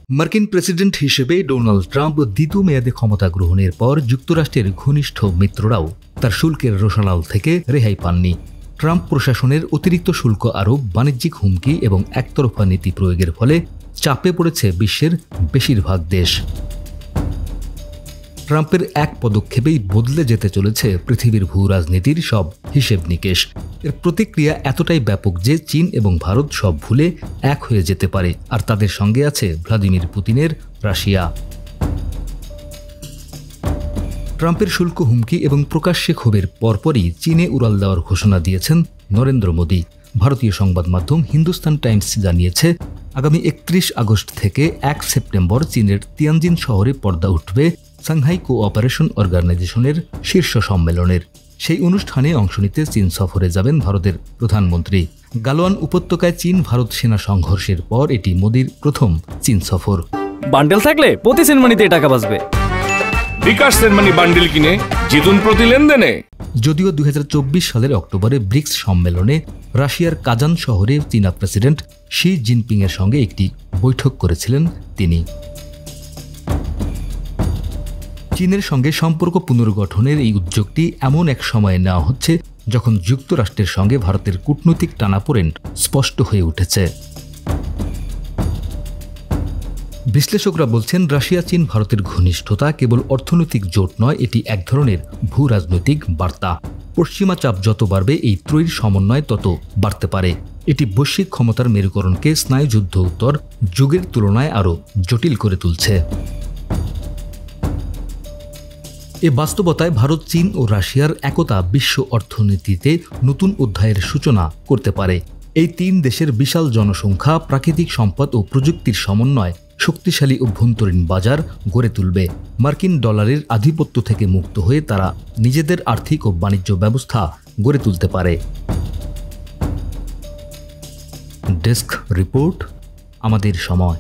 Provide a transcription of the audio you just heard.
মার্কিন প্রেসিডেন্ট হিসেবে Donald Trump দ্বিতীয় মেয়াদে ক্ষমতা গ্রহণের পর যুক্তরাষ্ট্রের ঘনিষ্ঠ মিত্ররাও তার শুল্কের রোষানল থেকে রেহাই পাননি। ট্রাম্প প্রশাসনের অতিরিক্ত শুল্ক আরোপ, বাণিজ্যিক হুমকি এবং একতরফা নীতি প্রয়োগের ফলে চাপে পড়েছে বিশ্বের বেশিরভাগ দেশ। ট্রাম্পের এক পদক্ষেপেই বদলে যেতে চলেছে পৃথিবীর ভূ রাজনীতির সব হিসেব নিকেশ। এর প্রতিক্রিয়া এতটাই ব্যাপক যে চীন এবং ভারত সব ভুলে এক হয়ে যেতে পারে, আর তাদের সঙ্গে আছে ভ্লাদিমির পুতিনের রাশিয়া। ট্রাম্পের শুল্ক হুমকি এবং প্রকাশ্যে ক্ষোভের পরপরই চীনে উড়াল দেওয়ার ঘোষণা দিয়েছেন নরেন্দ্র মোদী। ভারতীয় সংবাদ মাধ্যম হিন্দুস্তান টাইমস জানিয়েছে, আগামী 31 আগস্ট থেকে 1 সেপ্টেম্বর চীনের তিয়ানজিন শহরে পর্দা উঠবে সাংহাই কোঅপারেশন অর্গানাইজেশনের শীর্ষ সম্মেলনের। সেই অনুষ্ঠানে অংশ নিতে চীন সফরে যাবেন ভারতের প্রধানমন্ত্রী। গালওয়ান উপত্যকায় চীন ভারত সেনা সংঘর্ষের পর এটি মোদীর প্রথম চীন সফর। বান্ডেল থাকলে প্রতি সেনমানিতে টাকা বাঁচবে। বিকাশ সেনমানি বান্ডেল কিনে জিতুন প্রতি লেনদেনে। যদিও 2024 সালের অক্টোবরে ব্রিক্স সম্মেলনে রাশিয়ার কাজান শহরে চীনা প্রেসিডেন্ট শি জিনপিং এর সঙ্গে একটি বৈঠক করেছিলেন তিনি। চীনের সঙ্গে সম্পর্ক পুনর্গঠনের এই উদ্যোগটি এমন এক সময়ে নেওয়া হচ্ছে যখন যুক্তরাষ্ট্রের সঙ্গে ভারতের কূটনৈতিক টানাপোড়েন স্পষ্ট হয়ে উঠেছে। বিশ্লেষকরা বলছেন, রাশিয়া চীন ভারতের ঘনিষ্ঠতা কেবল অর্থনৈতিক জোট নয়, এটি এক ধরনের ভূ রাজনৈতিক বার্তা। পশ্চিমা চাপ যত বাড়বে, এই ত্রয়ীর সমন্বয় তত বাড়তে পারে। এটি বৈশ্বিক ক্ষমতার মেরুকরণকে স্নায়ুযুদ্ধ উত্তর যুগের তুলনায় আরও জটিল করে তুলছে। এ বাস্তবতায় ভারত, চীন ও রাশিয়ার একতা বিশ্ব অর্থনীতিতে নতুন অধ্যায়ের সূচনা করতে পারে। এই তিন দেশের বিশাল জনসংখ্যা, প্রাকৃতিক সম্পদ ও প্রযুক্তির সমন্বয় শক্তিশালী অভ্যন্তরীণ বাজার গড়ে তুলবে। মার্কিন ডলারের আধিপত্য থেকে মুক্ত হয়ে তারা নিজেদের আর্থিক ও বাণিজ্য ব্যবস্থা গড়ে তুলতে পারে। ডেস্ক রিপোর্ট, আমাদের সময়।